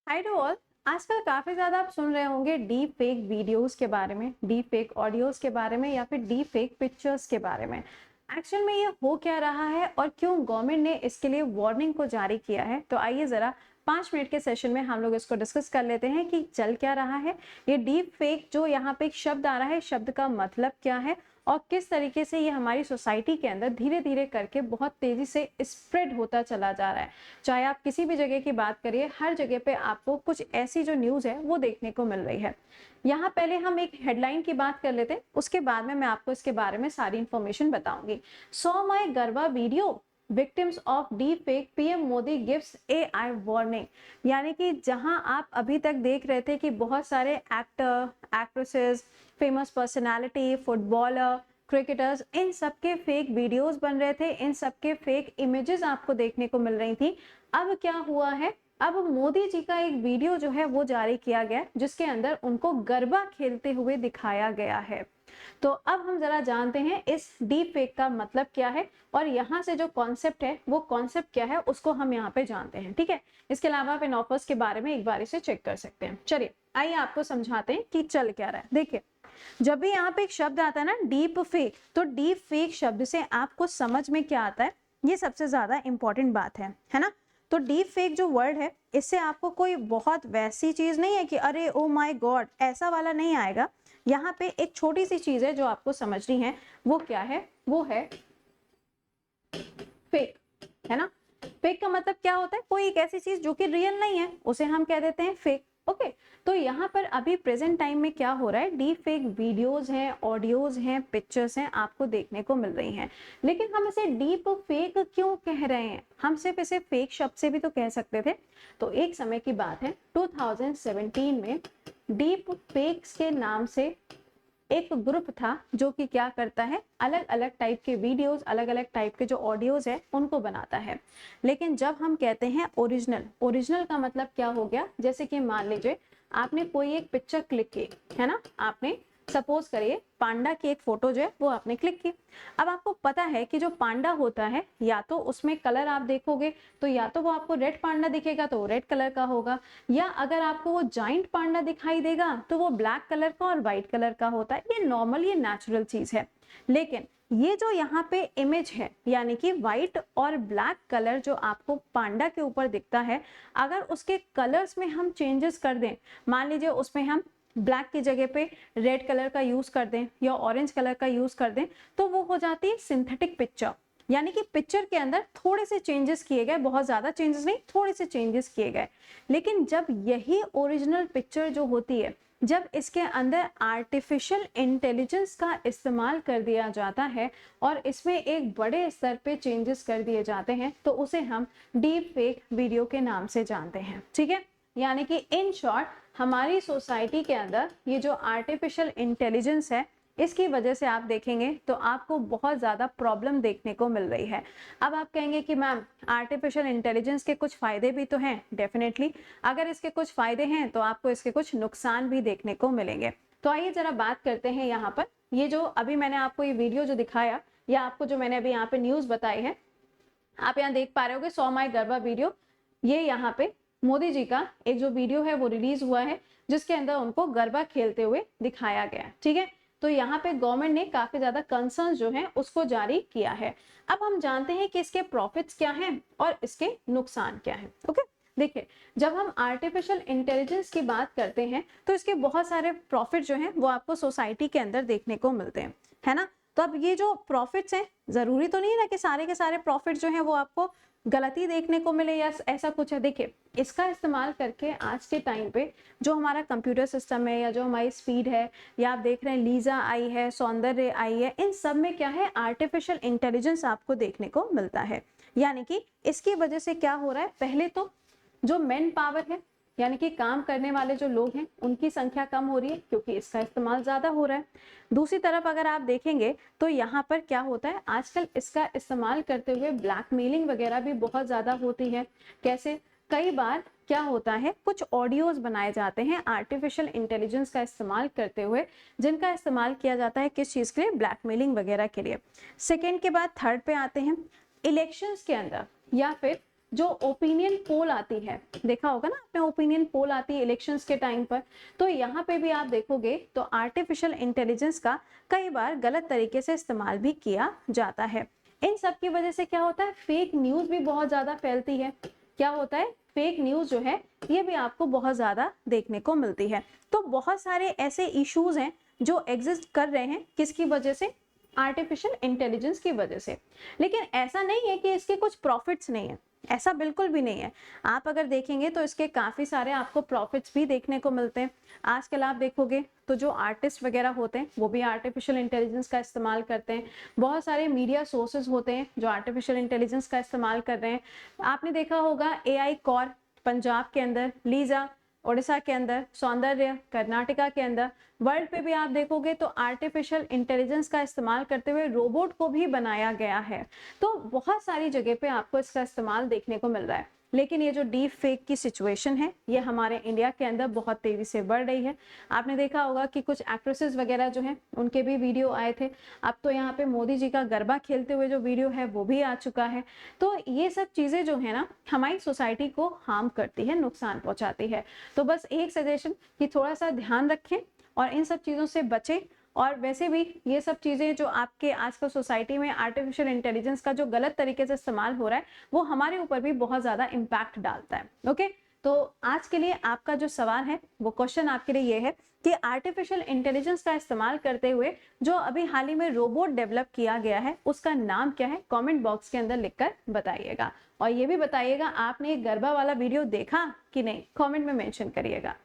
Hi to all. आजकल काफी ज्यादा आप सुन रहे होंगे डीप फेक वीडियोस के बारे में, डीप फेक ऑडियोज के बारे में या फिर डीप फेक पिक्चर्स के बारे में। एक्चुअल में ये हो क्या रहा है और क्यों गवर्नमेंट ने इसके लिए वार्निंग को जारी किया है, तो आइए जरा 5 मिनट के सेशन में हम लोग इसको डिस्कस कर लेते हैं कि चल क्या रहा है। ये डीप फेक जो यहाँ पे एक शब्द आ रहा है, शब्द का मतलब क्या है और किस तरीके से ये हमारी सोसाइटी के अंदर धीरे धीरे करके बहुत तेजी से स्प्रेड होता चला जा रहा है। चाहे आप किसी भी जगह की बात करिए, हर जगह पे आपको कुछ ऐसी जो न्यूज है वो देखने को मिल रही है। यहाँ पहले हम एक हेडलाइन की बात कर लेते हैं, उसके बाद में मैं आपको इसके बारे में सारी इंफॉर्मेशन बताऊंगी। So my garba video victims of deep fake, PM Modi gives AI warning. यानी कि जहां आप अभी तक देख रहे थे कि बहुत सारे actor, actresses, famous personality, footballer, cricketers, इन सब के फेक वीडियोस बन रहे थे, इन सब के फेक इमेजेस आपको देखने को मिल रही थी। अब क्या हुआ है, अब मोदी जी का एक वीडियो जो है वो जारी किया गया जिसके अंदर उनको गरबा खेलते हुए दिखाया गया है। तो अब हम जरा जानते हैं इस डीप फेक का मतलब क्या है और यहाँ से जो कॉन्सेप्ट है वो कॉन्सेप्ट क्या है उसको हम यहाँ पे जानते हैं। ठीक है, इसके अलावा आप इन ऑफर्स के बारे में एक बार इसे चेक कर सकते हैं। चलिए आइए आपको समझाते हैं कि चल क्या रहा है। देखिए, जब भी यहाँ पे एक शब्द आता है ना डीप फेक, तो डीप फेक शब्द से आपको समझ में क्या आता है, ये सबसे ज्यादा इंपॉर्टेंट बात है ना। तो डीप फेक जो वर्ड है, इससे आपको कोई बहुत वैसी चीज नहीं है कि अरे ओ माय गॉड, ऐसा वाला नहीं आएगा। यहाँ पे एक छोटी सी चीज है जो आपको समझनी है, वो क्या है, वो है फेक, है ना। फेक का मतलब क्या होता है, कोई एक ऐसी चीज जो कि रियल नहीं है उसे हम कह देते हैं फेक। ओके, तो यहाँ पर अभी प्रेजेंट टाइम में क्या हो रहा है, डीप फेक वीडियोज हैं, ऑडियोज हैं, पिक्चर्स हैं, आपको देखने को मिल रही हैं। लेकिन हम इसे डीप फेक क्यों कह रहे हैं, हम सिर्फ इसे फेक शब्द से भी तो कह सकते थे। तो एक समय की बात है, 2017 में डीप फेक्स के नाम से एक ग्रुप था जो कि क्या करता है, अलग अलग टाइप के वीडियोस, अलग अलग टाइप के जो ऑडियोज है उनको बनाता है। लेकिन जब हम कहते हैं ओरिजिनल, ओरिजिनल का मतलब क्या हो गया, जैसे कि मान लीजिए आपने कोई एक पिक्चर क्लिक की, है ना, आपने सपोज करिए पांडा की एक फोटो जो है वो आपने क्लिक की। अब आपको पता है कि जो पांडा होता है, या तो उसमें कलर आप देखोगे तो या तो वो आपको रेड पांडा दिखेगा तो रेड कलर का होगा, या अगर आपको वो जाइंट पांडा दिखाई देगा तो वो ब्लैक कलर का और व्हाइट कलर का होता है। ये नॉर्मल, ये नेचुरल चीज है। लेकिन ये जो यहाँ पे इमेज है, यानी कि व्हाइट और ब्लैक कलर जो आपको पांडा के ऊपर दिखता है, अगर उसके कलर्स में हम चेंजेस कर दें, मान लीजिए उसमें हम ब्लैक की जगह पे रेड कलर का यूज कर दें या ऑरेंज कलर का यूज कर दें, तो वो हो जाती है सिंथेटिक पिक्चर। यानी कि पिक्चर के अंदर थोड़े से चेंजेस किए गए, बहुत ज्यादा चेंजेस नहीं, थोड़े से चेंजेस किए गए। लेकिन जब यही ओरिजिनल पिक्चर जो होती है, जब इसके अंदर आर्टिफिशियल इंटेलिजेंस का इस्तेमाल कर दिया जाता है और इसमें एक बड़े स्तर पे चेंजेस कर दिए जाते हैं, तो उसे हम डीप फेक वीडियो के नाम से जानते हैं। ठीक है, यानी कि इन शॉर्ट हमारी सोसाइटी के अंदर ये जो आर्टिफिशियल इंटेलिजेंस है, इसकी वजह से आप देखेंगे तो आपको बहुत ज्यादा प्रॉब्लम देखने को मिल रही है। अब आप कहेंगे कि मैम आर्टिफिशियल इंटेलिजेंस के कुछ फायदे भी तो हैं। डेफिनेटली, अगर इसके कुछ फायदे हैं तो आपको इसके कुछ नुकसान भी देखने को मिलेंगे। तो आइए जरा बात करते हैं यहाँ पर, ये जो अभी मैंने आपको ये वीडियो जो दिखाया या आपको जो मैंने अभी यहाँ पे न्यूज बताई है, आप यहाँ देख पा रहे होगे सो माय गरबा वीडियो। ये यहाँ पे मोदी जी का एक जो वीडियो है वो रिलीज हुआ है जिसके अंदर उनको गरबा खेलते हुए दिखाया गया। ठीक है, तो यहाँ पे गवर्नमेंट ने काफी ज्यादा कंसर्न जो है उसको जारी किया है। अब हम जानते हैं कि इसके प्रॉफिट्स क्या हैं और इसके नुकसान क्या हैं। ओके, देखिए, जब हम आर्टिफिशियल इंटेलिजेंस की बात करते हैं तो इसके बहुत सारे प्रॉफिट जो हैं वो आपको सोसाइटी के अंदर देखने को मिलते हैं, है ना। तो अब ये जो प्रॉफिट्स हैं, जरूरी तो नहीं है ना कि सारे के सारे प्रॉफिट जो हैं वो आपको गलती देखने को मिले या ऐसा कुछ है। देखिए, इसका इस्तेमाल करके आज के टाइम पे जो हमारा कंप्यूटर सिस्टम है या जो हमारी स्पीड है, या आप देख रहे हैं लीजा आई है, सौंदर्य आई है, इन सब में क्या है, आर्टिफिशियल इंटेलिजेंस आपको देखने को मिलता है। यानी कि इसकी वजह से क्या हो रहा है, पहले तो जो मैन पावर है, यानी कि काम करने वाले जो लोग हैं, उनकी संख्या कम हो रही है क्योंकि इसका इस्तेमाल ज्यादा हो रहा है। दूसरी तरफ अगर आप देखेंगे तो यहाँ पर क्या होता है, आजकल इसका इस्तेमाल करते हुए ब्लैकमेलिंग वगैरह भी बहुत ज्यादा होती है। कैसे, कई बार क्या होता है, कुछ ऑडियोज बनाए जाते हैं आर्टिफिशियल इंटेलिजेंस का इस्तेमाल करते हुए, जिनका इस्तेमाल किया जाता है किस चीज के लिए, ब्लैकमेलिंग वगैरह के लिए। सेकेंड के बाद थर्ड पे आते हैं, इलेक्शंस के अंदर या फिर जो ओपिनियन पोल आती है, देखा होगा ना आपने, ओपिनियन पोल आती है इलेक्शंस के टाइम पर, तो यहाँ पे भी आप देखोगे तो आर्टिफिशियल इंटेलिजेंस का कई बार गलत तरीके से इस्तेमाल भी किया जाता है। इन सब की वजह से क्या होता है, फेक न्यूज भी बहुत ज्यादा फैलती है। क्या होता है, फेक न्यूज जो है ये भी आपको बहुत ज्यादा देखने को मिलती है। तो बहुत सारे ऐसे इश्यूज हैं जो एग्जिस्ट कर रहे हैं, किसकी वजह से, आर्टिफिशियल इंटेलिजेंस की वजह से। लेकिन ऐसा नहीं है कि इसके कुछ प्रॉफिट्स नहीं है, ऐसा बिल्कुल भी नहीं है। आप अगर देखेंगे तो इसके काफी सारे आपको प्रॉफिट्स भी देखने को मिलते हैं। आजकल आप देखोगे तो जो आर्टिस्ट वगैरह होते हैं वो भी आर्टिफिशियल इंटेलिजेंस का इस्तेमाल करते हैं। बहुत सारे मीडिया सोर्सेज होते हैं जो आर्टिफिशियल इंटेलिजेंस का इस्तेमाल कर रहे हैं। आपने देखा होगा AI कौर पंजाब के अंदर, लीजा उड़ीसा के अंदर, सौंदर्य कर्नाटका के अंदर। वर्ल्ड पे भी आप देखोगे तो आर्टिफिशियल इंटेलिजेंस का इस्तेमाल करते हुए रोबोट को भी बनाया गया है। तो बहुत सारी जगह पे आपको इसका इस्तेमाल देखने को मिल रहा है। लेकिन ये जो डीप फेक की सिचुएशन है ये हमारे इंडिया के अंदर बहुत तेजी से बढ़ रही है। आपने देखा होगा कि कुछ एक्ट्रेसेस वगैरह जो हैं उनके भी वीडियो आए थे। अब तो यहाँ पे मोदी जी का गरबा खेलते हुए जो वीडियो है वो भी आ चुका है। तो ये सब चीजें जो है ना हमारी सोसाइटी को हार्म करती है, नुकसान पहुंचाती है। तो बस एक सजेशन कि थोड़ा सा ध्यान रखें और इन सब चीजों से बचें। और वैसे भी ये सब चीजें जो आपके आजकल सोसाइटी में आर्टिफिशियल इंटेलिजेंस का जो गलत तरीके से इस्तेमाल हो रहा है वो हमारे ऊपर भी बहुत ज्यादा इम्पैक्ट डालता है। ओके, तो आज के लिए आपका जो सवाल है वो क्वेश्चन आपके लिए ये है कि आर्टिफिशियल इंटेलिजेंस का इस्तेमाल करते हुए जो अभी हाल ही में रोबोट डेवलप किया गया है उसका नाम क्या है, कमेंट बॉक्स के अंदर लिखकर बताइएगा। और ये भी बताइएगा आपने गरबा वाला वीडियो देखा कि नहीं, कमेंट में मेंशन करिएगा।